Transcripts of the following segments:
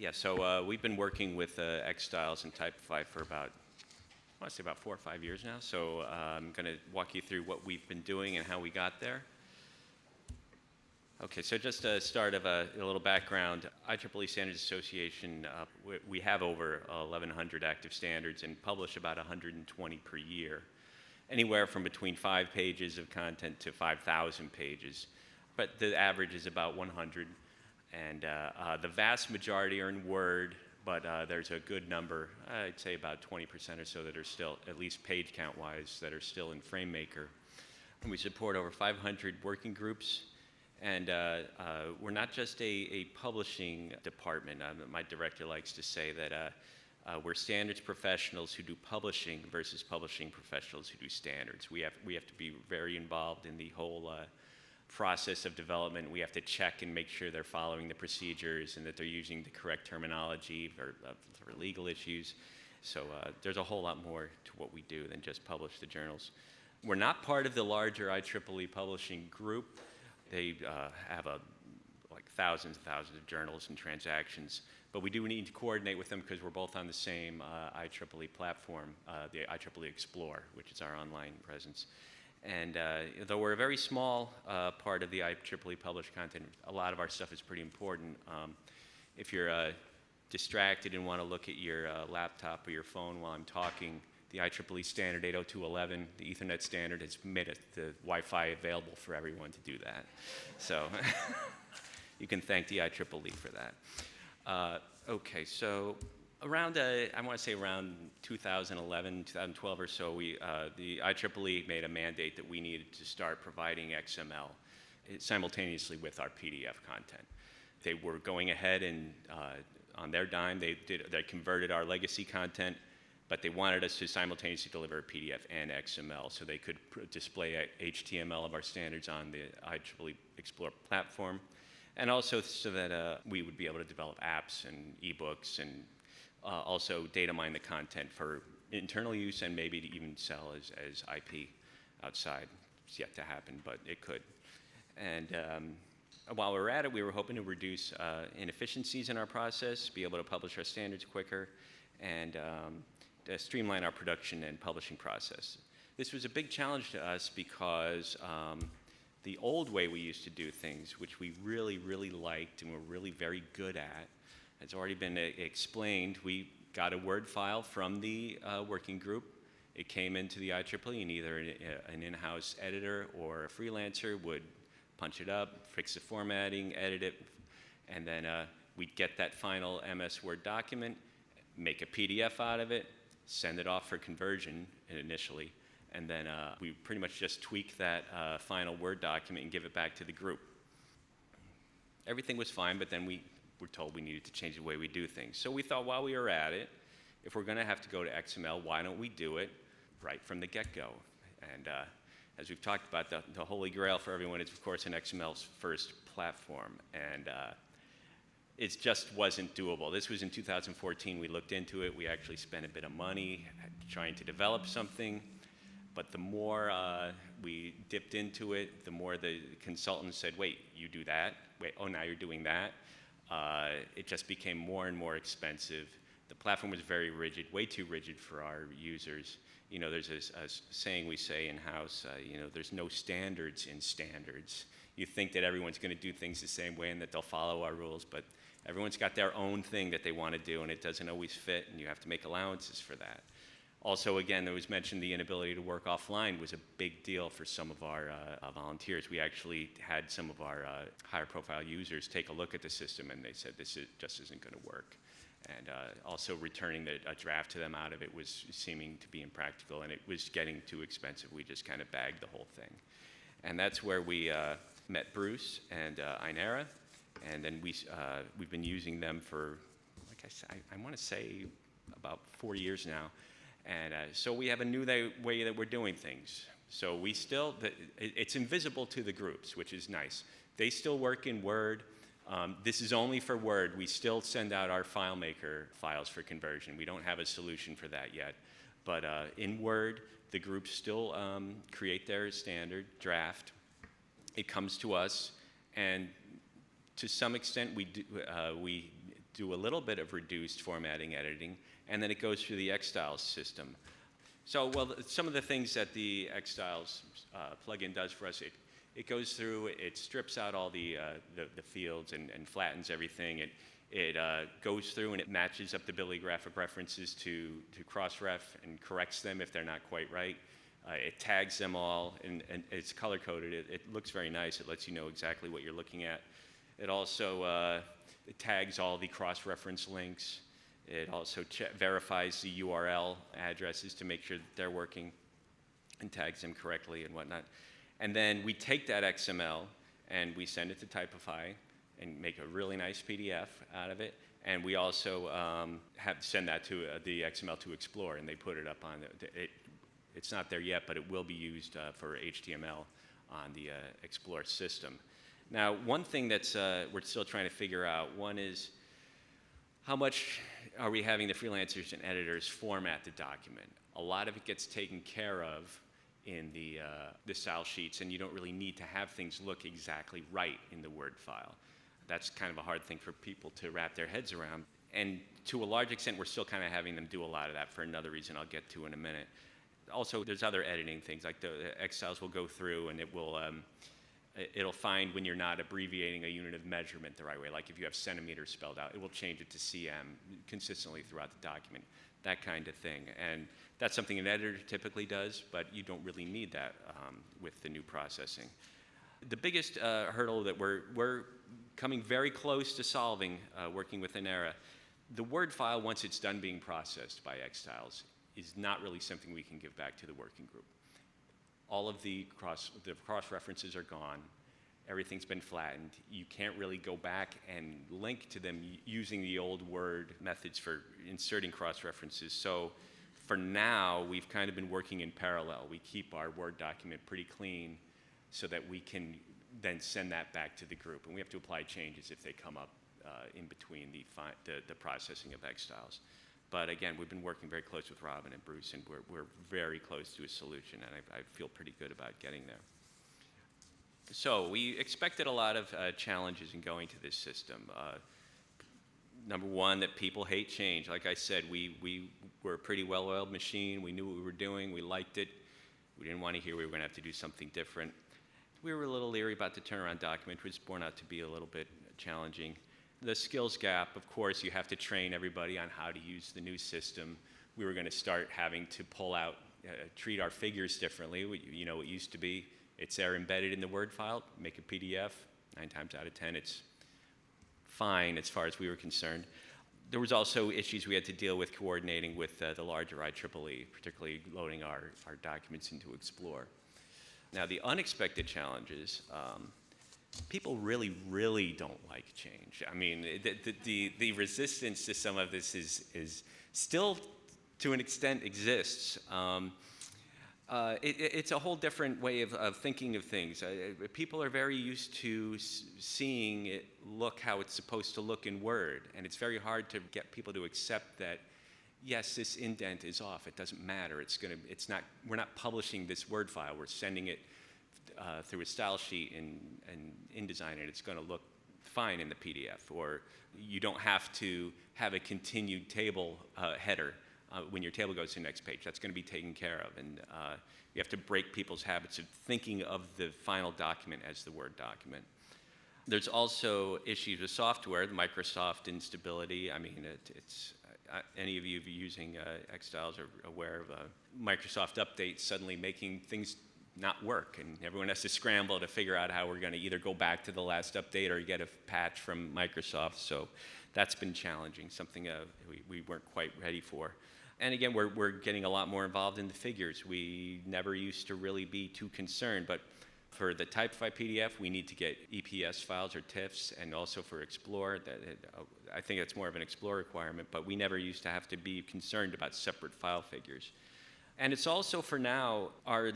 Yeah, so we've been working with eXtyles and Typefi for about, I want to say about 4 or 5 years now. So I'm going to walk you through what we've been doing and how we got there. Okay, so just a start of a little background. IEEE Standards Association, we have over 1,100 active standards and publish about 120 per year, anywhere from between 5 pages of content to 5,000 pages. But the average is about 100. And the vast majority are in Word, but there's a good number, I'd say about 20% or so that are still, at least page count-wise, that are still in FrameMaker. And we support over 500 working groups. And we're not just a publishing department. My director likes to say that we're standards professionals who do publishing versus publishing professionals who do standards. We have to be very involved in the whole process of development. We have to check and make sure they're following the procedures and that they're using the correct terminology for legal issues. So there's a whole lot more to what we do than just publish the journals. We're not part of the larger IEEE publishing group. They have like thousands and thousands of journals and transactions, but we do need to coordinate with them because we're both on the same IEEE platform, the IEEE Explore, which is our online presence. And though we're a very small part of the IEEE published content, a lot of our stuff is pretty important. If you're distracted and want to look at your laptop or your phone while I'm talking, the IEEE standard 802.11, the Ethernet standard, has made the Wi-Fi available for everyone to do that. So you can thank the IEEE for that. Okay, so around, I want to say around 2011, 2012 or so, the IEEE made a mandate that we needed to start providing XML simultaneously with our PDF content. They were going ahead and on their dime, they converted our legacy content, but they wanted us to simultaneously deliver a PDF and XML so they could display HTML of our standards on the IEEE Explore platform, and also so that we would be able to develop apps and ebooks and also data mine the content for internal use and maybe to even sell as IP outside. It's yet to happen, but it could. And while we were at it, we were hoping to reduce inefficiencies in our process, be able to publish our standards quicker, and to streamline our production and publishing process. This was a big challenge to us because the old way we used to do things, which we really, really liked and were really very good at, has already been explained. We got a Word file from the working group. It came into the IEEE, and either an in-house editor or a freelancer would punch it up, fix the formatting, edit it, and then we'd get that final MS Word document, make a PDF out of it, send it off for conversion initially, and then we pretty much just tweak that final Word document and give it back to the group. Everything was fine, but then we were told we needed to change the way we do things. So we thought while we were at it, if we're going to have to go to XML, why don't we do it right from the get-go? And as we've talked about, the holy grail for everyone is, of course, an XML's first platform. And it just wasn't doable. This was in 2014. We looked into it. We actually spent a bit of money trying to develop something. But the more we dipped into it, the more the consultants said, wait, you do that? Wait, oh, now you're doing that? It just became more and more expensive. The platform was very rigid, way too rigid for our users. You know, there's a saying we say in-house, you know, there's no standards in standards. You think that everyone's going to do things the same way and that they'll follow our rules, but everyone's got their own thing that they want to do, and it doesn't always fit, and you have to make allowances for that. Also, again, there was mentioned the inability to work offline was a big deal for some of our volunteers. We actually had some of our higher profile users take a look at the system, and they said this just isn't going to work. And also returning a draft to them out of it was seeming to be impractical, and it was getting too expensive. We just kind of bagged the whole thing. And that's where we met Bruce and Inera, and then we've been using them for, like I said, I want to say about 4 years now. And so we have a new way that we're doing things. So we still, it's invisible to the groups, which is nice. They still work in Word. This is only for Word. We still send out our FileMaker files for conversion. We don't have a solution for that yet. But in Word, the groups still create their standard draft. It comes to us, and to some extent we do a little bit of reduced formatting editing, and then it goes through the eXtyles system. So, well, some of the things that the eXtyles plugin does for us, it goes through, it strips out all the fields and flattens everything. It goes through and it matches up the bibliographic references to cross-ref and corrects them if they're not quite right. It tags them all, and it's color-coded. It looks very nice. It lets you know exactly what you're looking at. It also it tags all the cross-reference links. It also verifies the URL addresses to make sure that they're working and tags them correctly and whatnot. And then we take that XML and we send it to Typefi and make a really nice PDF out of it. And we also send that to the XML to Explore, and they put it up on it. It's not there yet, but it will be used for HTML on the Explore system. Now, one thing that's we're still trying to figure out, one is how much are we having the freelancers and editors format the document? A lot of it gets taken care of in the style sheets, and you don't really need to have things look exactly right in the Word file. That's kind of a hard thing for people to wrap their heads around. And to a large extent, we're still kind of having them do a lot of that for another reason I'll get to in a minute. Also, there's other editing things, like the eXtyles will go through and it will it'll find when you're not abbreviating a unit of measurement the right way. Like if you have centimeters spelled out, it will change it to cm consistently throughout the document, that kind of thing. And that's something an editor typically does, but you don't really need that with the new processing. The biggest hurdle that we're coming very close to solving, working with Inera, the Word file, once it's done being processed by eXtyles, is not really something we can give back to the working group. All of the cross-references are gone. Everything's been flattened. You can't really go back and link to them using the old Word methods for inserting cross-references. So for now, we've kind of been working in parallel. We keep our Word document pretty clean so that we can then send that back to the group. And we have to apply changes if they come up in between the processing of eXtyles. But again, we've been working very close with Robin and Bruce, and we're very close to a solution, and I feel pretty good about getting there. So we expected a lot of challenges in going to this system. Number one, that people hate change. Like I said, we were a pretty well-oiled machine. We knew what we were doing. We liked it. We didn't want to hear we were going to have to do something different. We were a little leery about the turnaround document, which was borne out to be a little bit challenging. The skills gap, of course, you have to train everybody on how to use the new system. We were going to start having to pull out, treat our figures differently. You know, it used to be, it's there embedded in the Word file, make a PDF. 9 times out of 10, it's fine as far as we were concerned. There was also issues we had to deal with coordinating with the larger IEEE, particularly loading our documents into Explore. Now, the unexpected challenges, people really, really don't like change. I mean, the resistance to some of this is still, to an extent, exists. It's a whole different way of thinking of things. People are very used to seeing it look how it's supposed to look in Word, and it's very hard to get people to accept that, yes, this indent is off. It doesn't matter. We're not publishing this Word file. We're sending it through a style sheet in InDesign, and it's going to look fine in the PDF. Or you don't have to have a continued table header when your table goes to the next page. That's going to be taken care of. And you have to break people's habits of thinking of the final document as the Word document. There's also issues with software, the Microsoft instability. I mean, any of you using eXtyles are aware of Microsoft updates suddenly making things not work, and everyone has to scramble to figure out how we're going to either go back to the last update or get a patch from Microsoft. So that's been challenging, something we weren't quite ready for. And again, we're getting a lot more involved in the figures. We never used to really be too concerned, but for the Typefi PDF, we need to get EPS files or TIFFs, and also for Explore, I think that's more of an Explore requirement, but we never used to have to be concerned about separate file figures. And it's also, for now, our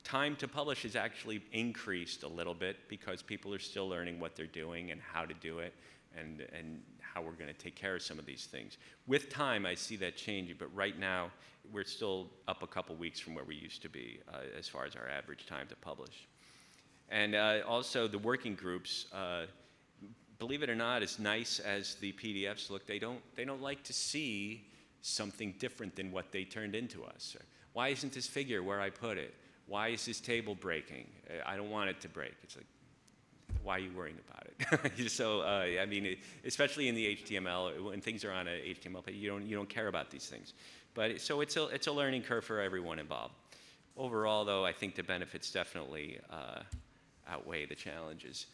time to publish has actually increased a little bit because people are still learning what they're doing and how to do it, and how we're going to take care of some of these things. With time, I see that changing, but right now, we're still up a couple weeks from where we used to be as far as our average time to publish. And also, the working groups, believe it or not, as nice as the PDFs look, they don't like to see something different than what they turned into us. Why isn't this figure where I put it? Why is this table breaking? I don't want it to break. It's like, why are you worrying about it? So, I mean, especially in the HTML, when things are on a HTML page, you don't care about these things. But so it's a learning curve for everyone involved. Overall, though, I think the benefits definitely outweigh the challenges.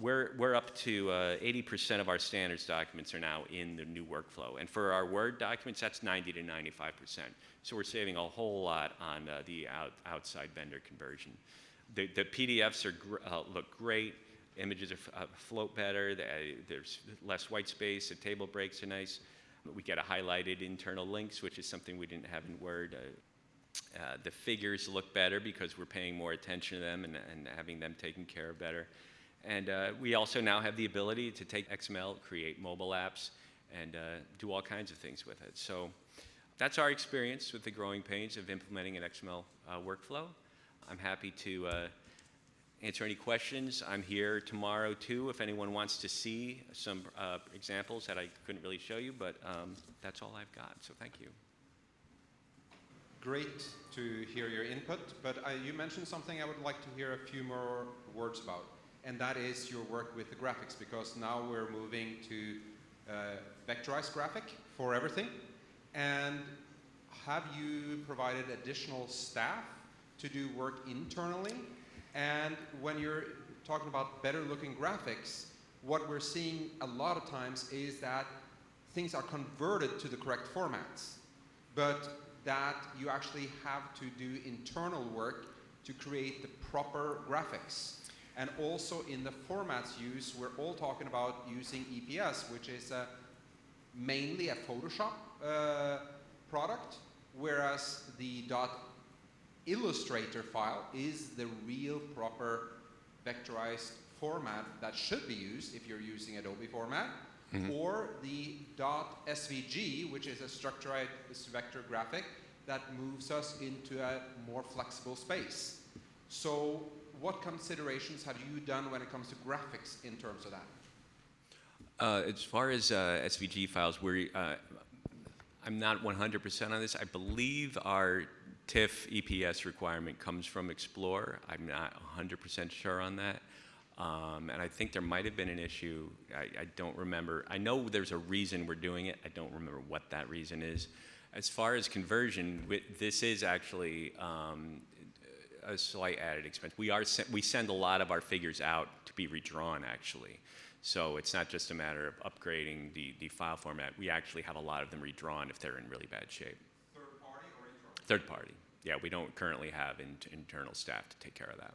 We're up to 80% of our standards documents are now in the new workflow, and for our Word documents, that's 90 to 95%. So we're saving a whole lot on the outside vendor conversion. The PDFs look great. Images float better. There's less white space. The table breaks are nice. We get a highlighted internal links, which is something we didn't have in Word. The figures look better because we're paying more attention to them and having them taken care of better. And we also now have the ability to take XML, create mobile apps, and do all kinds of things with it. So that's our experience with the growing pains of implementing an XML workflow. I'm happy to answer any questions. I'm here tomorrow, too, if anyone wants to see some examples that I couldn't really show you, but that's all I've got, so thank you. Great to hear your input, but you mentioned something I would like to hear a few more words about, and that is your work with the graphics, because now we're moving to vectorized graphic for everything. And have you provided additional staff to do work internally? And when you're talking about better looking graphics, what we're seeing a lot of times is that things are converted to the correct formats, but that you actually have to do internal work to create the proper graphics. And also in the formats used, we're all talking about using EPS, which is mainly a Photoshop product, whereas the .illustrator file is the real proper vectorized format that should be used if you're using Adobe format, or the .svg, which is a structured vector graphic that moves us into a more flexible space. So what considerations have you done when it comes to graphics in terms of that? As far as SVG files, I'm not 100% on this. I believe our TIFF EPS requirement comes from Explorer. I'm not 100% sure on that. And I think there might have been an issue. I don't remember. I know there's a reason we're doing it. I don't remember what that reason is. As far as conversion, this is actually a slight added expense. We send a lot of our figures out to be redrawn, actually. So it's not just a matter of upgrading the file format. We actually have a lot of them redrawn if they're in really bad shape. Third party or internal? Third party. Yeah, we don't currently have internal staff to take care of that.